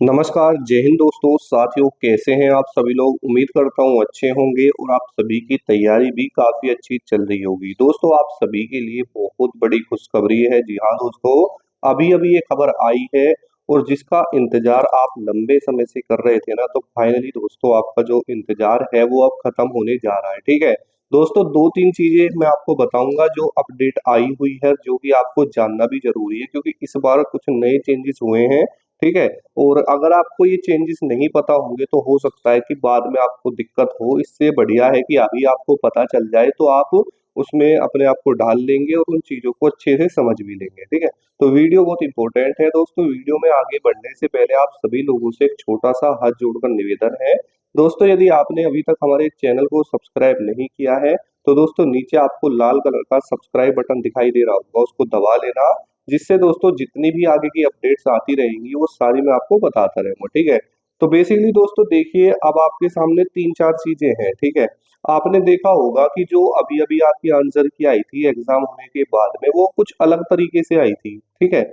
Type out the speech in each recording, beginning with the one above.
नमस्कार, जय हिंद दोस्तों, साथियों कैसे हैं आप सभी लोग? उम्मीद करता हूँ अच्छे होंगे और आप सभी की तैयारी भी काफ़ी अच्छी चल रही होगी। दोस्तों आप सभी के लिए बहुत बड़ी खुशखबरी है। जी हाँ दोस्तों, अभी-अभी ये खबर आई है और जिसका इंतज़ार आप लंबे समय से कर रहे थे ना, तो फाइनली दोस्तों आपका जो इंतज़ार है वो अब खत्म होने जा रहा है, ठीक है? दोस्तों 2-3 चीज़ें मैं आपको बताऊँगा जो अपडेट आई हुई है, जो कि आपको जानना भी ज़रूरी है क्योंकि इस बार कुछ नए चेंजेस हुए हैं, ठीक है? और अगर आपको ये चेंजेस नहीं पता होंगे तो हो सकता है कि बाद में आपको दिक्कत हो, इससे बढ़िया है कि अभी आपको पता चल जाए तो आप उसमें अपने आप को ढाल लेंगे और उन चीज़ों को अच्छे से समझ भी लेंगे, ठीक है? तो वीडियो बहुत इम्पोर्टेंट है दोस्तों, वीडियो में आगे बढ़ने से पहले आप सभी लोगों से एक छोटा-सा हाथ जोड़कर निवेदन है। दोस्तों यदि आपने अभी तक हमारे चैनल को सब्सक्राइब नहीं किया है, तो दोस्तों नीचे आपको लाल कलर का सब्सक्राइब बटन दिखाई दे रहा होगा, उसको दबा लेना जिससे दोस्तों जितनी भी आगे की अपडेट्स आती रहेंगी वो सारी मैं आपको बताता रहूँगा, ठीक है? तो बेसिकली दोस्तों देखिए अब आपके सामने 3-4 चीज़ें हैं, ठीक है? आपने देखा होगा कि जो अभी-अभी आपकी आंसर की आई थी एग्ज़ाम होने के बाद में वो कुछ अलग तरीके से आई थी, ठीक है?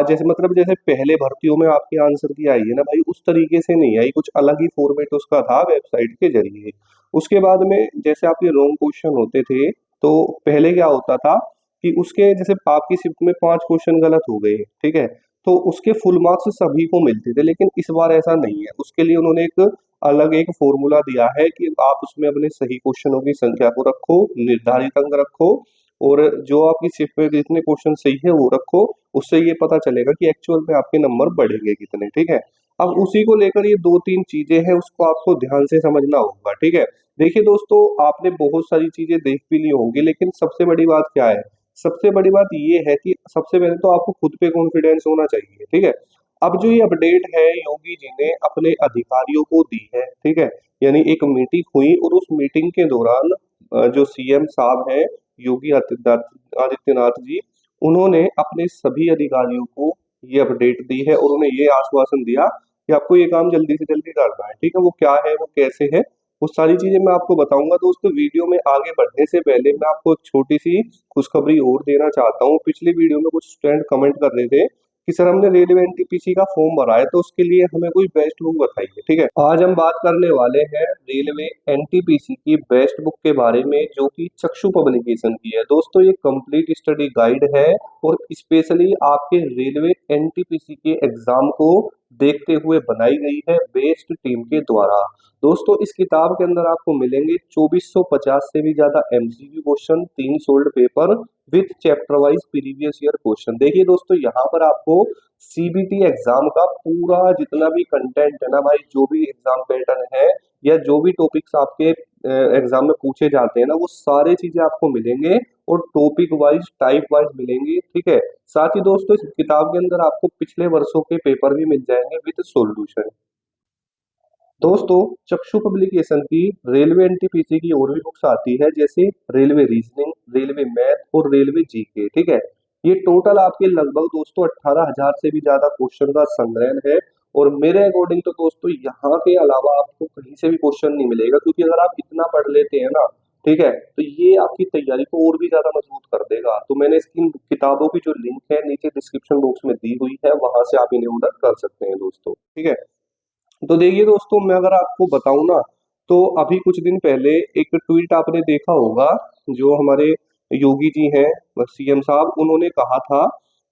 जैसे मतलब जैसे पहले भर्तियों में आपकी आंसर की आई है ना भाई उस तरीके से नहीं आई, कुछ अलग ही फॉर्मेट उसका था वेबसाइट के ज़रिए। उसके बाद में जैसे आपके रॉन्ग क्वेश्चन होते थे, तो पहले क्या होता था कि उसके जैसे आपकी शिफ्ट में 5 क्वेश्चन गलत हो गए, ठीक है? तो उसके फुल मार्क्स सभी को मिलते थे, लेकिन इस बार ऐसा नहीं है। उसके लिए उन्होंने एक अलग एक फ़ॉर्मूला दिया है कि आप उसमें अपने सही क्वेश्चनों की संख्या को रखो, निर्धारित अंक रखो और जो आपकी शिफ्ट में जितने क्वेश्चन सही है वो रखो। उससे ये पता चलेगा कि एक्चुअल में आपके नंबर बढ़ेंगे कितने, ठीक है? अब उसी को लेकर ये 2-3 चीज़ें हैं, उसको आपको ध्यान से समझना होगा, ठीक है? देखिए दोस्तों, आपने बहुत सारी चीज़ें देख भी ली होंगी, लेकिन सबसे बड़ी बात क्या है? सबसे बड़ी बात ये है कि सबसे पहले तो आपको खुद पे कॉन्फिडेंस होना चाहिए, ठीक है? अब जो ये अपडेट है योगी जी ने अपने अधिकारियों को दी है, ठीक है? यानी एक मीटिंग हुई और उस मीटिंग के दौरान जो सीएम साहब हैं योगी आदित्यनाथ जी, उन्होंने अपने सभी अधिकारियों को ये अपडेट दी है और उन्हें ये आश्वासन दिया कि आपको ये काम जल्दी से जल्दी करना है, ठीक है? वो क्या है, वो कैसे है, वो सारी चीज़ें मैं आपको बताऊँगा। दोस्तों वीडियो में आगे बढ़ने से पहले मैं आपको एक छोटी-सी खुशखबरी और देना चाहता हूँ। पिछली वीडियो में कुछ स्टूडेंट कमेंट कर रहे थे कि सर हमने रेलवे एनटीपीसी का फॉर्म भरा है तो उसके लिए हमें कोई बेस्ट बुक बताइए, ठीक है? आज हम बात करने वाले हैं रेलवे एनटीपीसी की बेस्ट बुक के बारे में जो कि चक्षु पब्लिकेशन की है। दोस्तों ये कंप्लीट स्टडी गाइड है और स्पेशली आपके रेलवे एनटीपीसी के एग्जाम को देखते हुए बनाई गई है बेस्ट टीम के द्वारा। दोस्तों इस किताब के अंदर आपको मिलेंगे 2450 से भी ज्यादा MCQ question, 3 solved paper with chapter wise previous year question. देखिए दोस्तों यहाँ पर आपको सीबीटी एग्जाम का पूरा जितना भी कंटेंट है ना भाई, जो भी एग्जाम पैटर्न है या जो भी टॉपिक्स आपके एग्जाम में पूछे जाते हैं ना, वो सारे चीजें आपको मिलेंगे और टॉपिक वाइज टाइप वाइज मिलेंगी, ठीक है? साथ ही दोस्तों इस किताब के अंदर आपको पिछले वर्षों के पेपर भी मिल जाएंगे विद सॉल्यूशन। दोस्तों चक्षु पब्लिकेशन की रेलवे एनटीपीसी की और भी बुक्स आती है जैसे रेलवे रीजनिंग, रेलवे मैथ और रेलवे जीके, ठीक है? ये टोटल आपके लगभग दोस्तों 18,000 से भी ज्यादा क्वेश्चन का संग्रह है और मेरे अकॉर्डिंग तो दोस्तों यहाँ के अलावा आपको कहीं से भी क्वेश्चन नहीं मिलेगा, क्योंकि अगर आप इतना पढ़ लेते हैं ना, ठीक है, तो ये आपकी तैयारी को और भी ज्यादा मजबूत कर देगा। तो मैंने इसकी इन किताबों की जो लिंक है नीचे डिस्क्रिप्शन बॉक्स में दी हुई है, वहां से आप इन्हें ऑर्डर कर सकते हैं दोस्तों, ठीक है? तो देखिए दोस्तों मैं अगर आपको बताऊं ना, तो अभी कुछ दिन पहले एक ट्वीट आपने देखा होगा, जो हमारे योगी जी हैं सीएम साहब, उन्होंने कहा था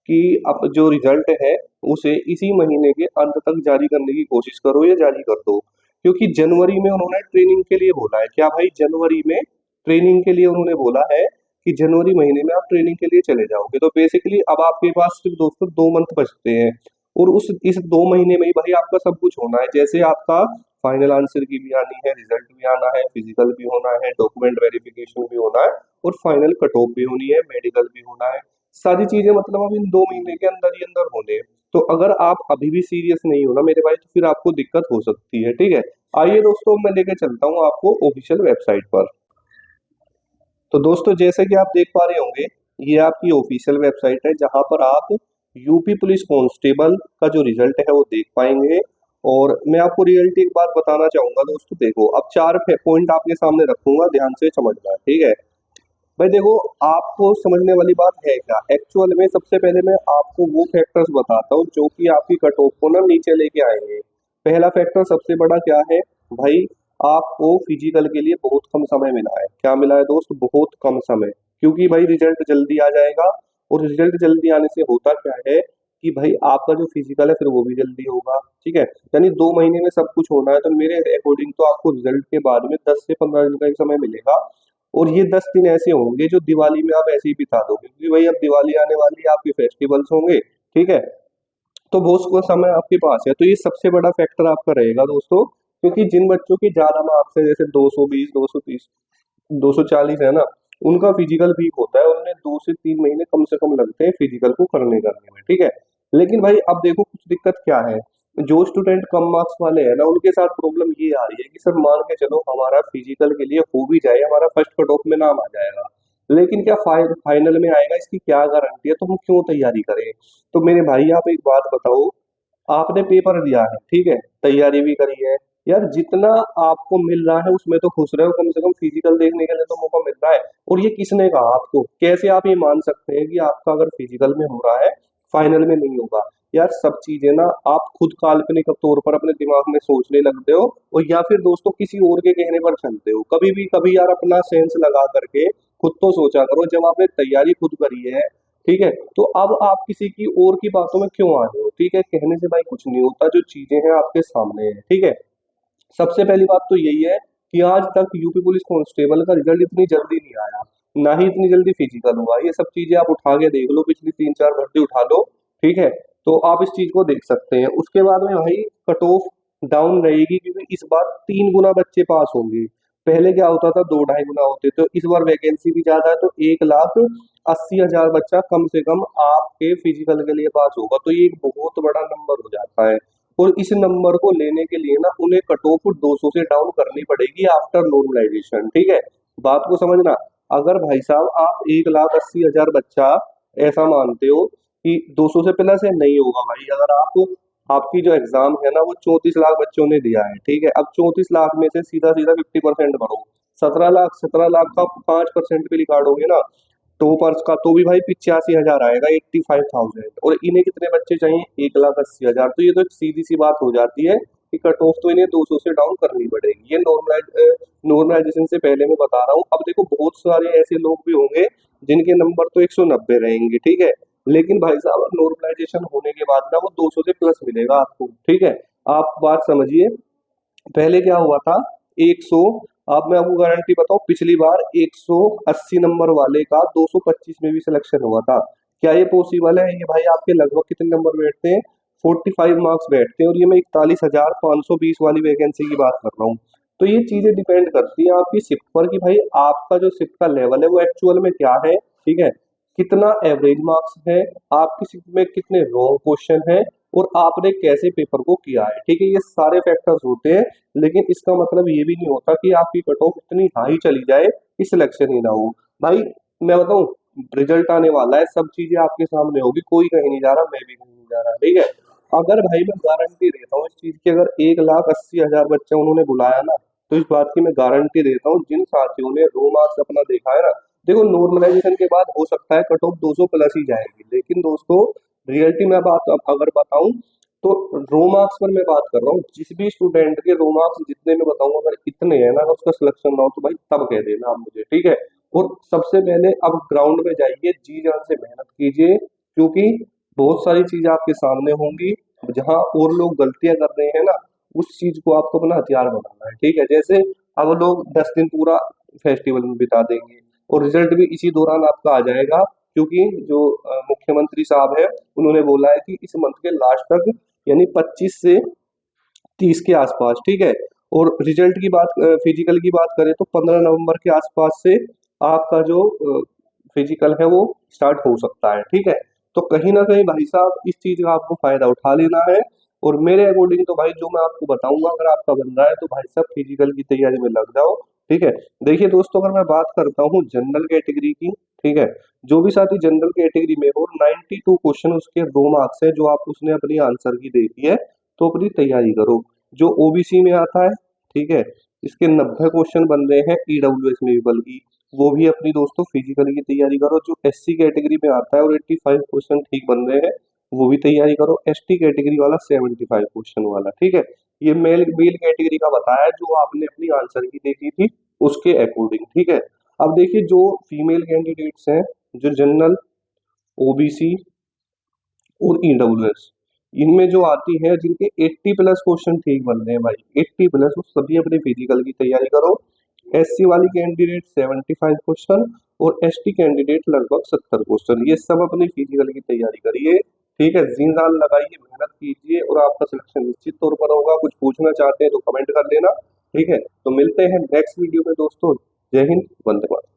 कि अब जो रिजल्ट है उसे इसी महीने के अंत तक जारी करने की कोशिश करो या जारी कर दो, क्योंकि जनवरी में उन्होंने ट्रेनिंग के लिए बोला है। क्या भाई, जनवरी में ट्रेनिंग के लिए उन्होंने बोला है कि जनवरी महीने में आप ट्रेनिंग के लिए चले जाओगे। तो बेसिकली अब आपके पास सिर्फ दोस्तों 2 मंथ बचते हैं और उस इस 2 महीने में ही भाई आपका सब कुछ होना है। जैसे आपका फाइनल आंसर की भी आनी है, रिजल्ट भी आना है, फिजिकल भी होना है, डॉक्यूमेंट वेरिफिकेशन भी होना है और फाइनल कट ऑफ भी होनी है, मेडिकल भी होना है। सारी चीजें मतलब अब इन 2 महीने के अंदर ही अंदर होने हैं। तो अगर आप अभी भी सीरियस नहीं हो ना मेरे भाई, तो फिर आपको दिक्कत हो सकती है, ठीक है? आइए दोस्तों मैं लेके चलता हूँ आपको ऑफिशियल वेबसाइट पर। तो दोस्तों जैसे कि आप देख पा रहे होंगे, ये आपकी ऑफिशियल वेबसाइट है जहां पर आप यूपी पुलिस कांस्टेबल का जो रिजल्ट है वो देख पाएंगे। और मैं आपको रियलिटी एक बात बताना चाहूंगा दोस्तों, देखो अब 4 पॉइंट आपके सामने रखूंगा, ध्यान से समझना, ठीक है? भाई देखो, आपको समझने वाली बात है क्या एक्चुअल में, सबसे पहले मैं आपको वो फैक्टर्स बताता हूँ जो कि आपकी कट ऑफ को ना नीचे लेके आएंगे। पहला फैक्टर सबसे बड़ा क्या है भाई, आपको फिजिकल के लिए बहुत कम समय मिला है। क्या मिला है दोस्त? बहुत कम समय। क्योंकि भाई रिजल्ट जल्दी आ जाएगा, और रिजल्ट जल्दी आने से होता क्या है कि भाई आपका जो फिजिकल है फिर वो भी जल्दी होगा। ठीक है, यानी 2 महीने में सब कुछ होना है, तो मेरे अकॉर्डिंग तो आपको रिजल्ट के बाद में 10 से 15 दिन का एक समय मिलेगा। और ये 10 दिन ऐसे होंगे जो दिवाली में आप ऐसे ही बिता दोगे, क्योंकि भाई अब दिवाली आने वाली है, आपके फेस्टिवल्स होंगे। ठीक है, तो वो उसको समय आपके पास है, तो ये सबसे बड़ा फैक्टर आपका रहेगा दोस्तों। क्योंकि जिन बच्चों की ज्यादा मार्क्स है, जैसे 220 230 240 है ना, उनका फिजिकल वीक होता है, उन्हें 2 से 3 महीने कम से कम लगते हैं फिजिकल को करने में। ठीक है, लेकिन भाई अब देखो कुछ दिक्कत क्या है। जो स्टूडेंट कम मार्क्स वाले हैं ना, उनके साथ प्रॉब्लम ये आ रही है कि सर मान के चलो हमारा फिजिकल के लिए हो भी जाए, हमारा फर्स्ट कट ऑफ में नाम आ जाएगा, लेकिन क्या फाइनल में आएगा इसकी क्या गारंटी है, तो हम क्यों तैयारी करें? तो मेरे भाई आप एक बात बताओ, आपने पेपर दिया है, ठीक है, तैयारी भी करी है, यार जितना आपको मिल रहा है उसमें तो खुश रहो, कम से कम फिजिकल देखने के लिए तो मौका मिल रहा है। और ये किसने कहा आपको? कैसे आप ये मान सकते हैं कि आपका अगर फिजिकल में हो रहा है फाइनल में नहीं होगा? यार सब चीजें ना आप खुद काल्पनिक तौर पर अपने दिमाग में सोचने लगते हो, और या फिर दोस्तों किसी और के कहने पर चलते हो। कभी भी कभी यार अपना सेंस लगा करके खुद तो सोचा करो, जब आपने तैयारी खुद करी है, ठीक है, तो अब आप किसी की और की बातों में क्यों आ रहे हो? ठीक है, कहने से भाई कुछ नहीं होता, जो चीजें हैं आपके सामने है। ठीक है, सबसे पहली बात तो यही है कि आज तक यूपी पुलिस कांस्टेबल का रिजल्ट इतनी जल्दी नहीं आया, ना ही इतनी जल्दी फिजिकल हुआ। ये सब चीजें आप उठा के देख लो, पिछली 3 4 भर्ती उठा लो। ठीक है, तो आप इस चीज को देख सकते हैं। उसके बाद में भाई कट ऑफ डाउन रहेगी, क्योंकि इस बार 3 गुना बच्चे पास होंगे। पहले क्या होता था, 2 ढाई गुना होते, तो इस बार वैकेंसी भी ज्यादा है, तो 1,80,000 बच्चा कम से कम आपके फिजिकल के लिए पास होगा, तो ये एक बहुत बड़ा नंबर हो जाता है। और इस नंबर को लेने के लिए ना उन्हें कट ऑफ 200 से डाउन करनी पड़ेगी आफ्टर नॉर्मलाइजेशन। ठीक है, बात को समझना। अगर भाई साहब आप 1,80,000 बच्चा ऐसा मानते हो कि 200 से प्लस है, नहीं होगा भाई। अगर आप, आपकी जो एग्जाम है ना वो 34 लाख बच्चों ने दिया है, ठीक है, अब 34 लाख में से सीधा सीधा 50% भरो, 17 लाख, 17 लाख का 5% भी निकालोगे ना, टॉपर्स का तो भी भाई 85,000 आएगा, 85,000। और इन्हें कितने बच्चे चाहिए? 1,80,000। तो ये तो एक सीधी सी बात हो जाती है कि कट ऑफ तो इन्हें 200 से डाउन करनी पड़ेगी। ये नॉर्मलाइजेशन से पहले मैं बता रहा हूँ। अब देखो बहुत सारे ऐसे लोग भी होंगे जिनके नंबर तो 190 रहेंगे, ठीक है, लेकिन भाई साहब नॉर्मलाइजेशन होने के बाद ना वो 200 से प्लस मिलेगा आपको। ठीक है, आप बात समझिए। पहले क्या हुआ था, 100, अब मैं आपको गारंटी बताऊं, पिछली बार 180 नंबर वाले का 225 में भी सिलेक्शन हुआ था। क्या ये पॉसिबल है? ये भाई आपके लगभग कितने नंबर बैठते हैं? 45 मार्क्स बैठते हैं, और ये मैं 41,520 वाली वैकेंसी की बात कर रहा हूँ। तो ये चीजें डिपेंड करती है आपकी शिफ्ट पर कि भाई आपका जो शिफ्ट का लेवल है वो एक्चुअल में क्या है। ठीक है, कितना एवरेज मार्क्स है, आपकी शिफ्ट में कितने रॉन्ग क्वेश्चन है, और आपने कैसे पेपर को किया है। ठीक है, ये सारे फैक्टर्स होते हैं, लेकिन इसका मतलब ये भी नहीं होता कि आपकी कट ऑफ इतनी हाई चली जाए कि सिलेक्शन ही ना हो। भाई मैं बताऊं, रिजल्ट आने वाला है, सब चीजें आपके सामने होगी, कोई कहीं नहीं जा रहा, मैं भी कहीं नहीं जा रहा। ठीक है, अगर भाई मैं गारंटी देता हूँ इस चीज की, अगर 1,80,000 बच्चे उन्होंने बुलाया ना, तो इस बात की मैं गारंटी देता हूँ, जिन साथियों ने रो मार्क्स अपना देखा है ना, देखो नॉर्मलाइजेशन के बाद हो सकता है कट ऑफ 200 प्लस ही जाएगी, लेकिन दोस्तों रियलिटी में बात अगर बताऊं, तो रो मार्क्स पर मैं बात कर रहा हूँ। जिस भी स्टूडेंट के रो मार्क्स जितने में बताऊंगा, अगर इतने हैं ना उसका सिलेक्शन ना हो, तो भाई तब कह देना आप मुझे। ठीक है, और सबसे पहले अब ग्राउंड में जाइए, जी जान से मेहनत कीजिए, क्योंकि बहुत सारी चीजें आपके सामने होंगी। जहां और लोग गलतियां कर रहे हैं ना, उस चीज को आपको अपना हथियार बनाना है। ठीक है, जैसे अब लोग 10 दिन पूरा फेस्टिवल में बिता देंगे, और रिजल्ट भी इसी दौरान आपका आ जाएगा, क्योंकि जो मुख्यमंत्री साहब है उन्होंने बोला है कि इस मंथ के लास्ट तक, यानी 25 से 30 के आसपास। ठीक है, और रिजल्ट की बात, फिजिकल की बात करें तो 15 नवंबर के आसपास से आपका जो फिजिकल है वो स्टार्ट हो सकता है। ठीक है, तो कहीं ना कहीं भाई साहब इस चीज का आपको फायदा उठा लेना है। और मेरे अकॉर्डिंग तो भाई जो मैं आपको बताऊंगा, अगर आपका बन रहा है तो भाई साहब फिजिकल की तैयारी में लग जाओ। ठीक है, देखिए दोस्तों, अगर मैं बात करता हूँ जनरल कैटेगरी की, ठीक है, जो भी साथी जनरल कैटेगरी में हो, 92 क्वेश्चन उसके 2 मार्क्स है, जो आप उसने अपनी आंसर की देखी है, तो अपनी तैयारी करो। जो ओबीसी में आता है, ठीक है, इसके 90 क्वेश्चन बन रहे हैं ईडब्ल्यूएस में भी, बल्कि वो भी अपनी दोस्तों फिजिकल की तैयारी करो। जो एससी कैटेगरी में आता है और 85 क्वेश्चन ठीक बन रहे हैं, वो भी तैयारी करो। एसटी कैटेगरी वाला 75 क्वेश्चन वाला, ठीक है। ये मेल मेल कैटेगरी का बताया जो आपने अपनी आंसर की देखी थी उसके अकॉर्डिंग, ठीक है। अब देखिए जो फीमेल कैंडिडेट्स हैं, जो जनरल, ओबीसी और ईडब्ल्यूएस, इनमें जो आती है जिनके 80 प्लस क्वेश्चन ठीक बन रहे हैं भाई, 80 प्लस, वो सभी अपने फिजिकल की तैयारी करो। एससी वाली कैंडिडेट 75 क्वेश्चन और एसटी कैंडिडेट लगभग 70 क्वेश्चन, ये सब अपनी फिजिकल की तैयारी करिए, ठीक है। जी जान लगाइए, मेहनत कीजिए और आपका सिलेक्शन निश्चित तौर पर होगा। कुछ पूछना चाहते हैं तो कमेंट कर लेना, ठीक है। तो मिलते हैं नेक्स्ट वीडियो में दोस्तों। जय हिंद, वंदे मातरम।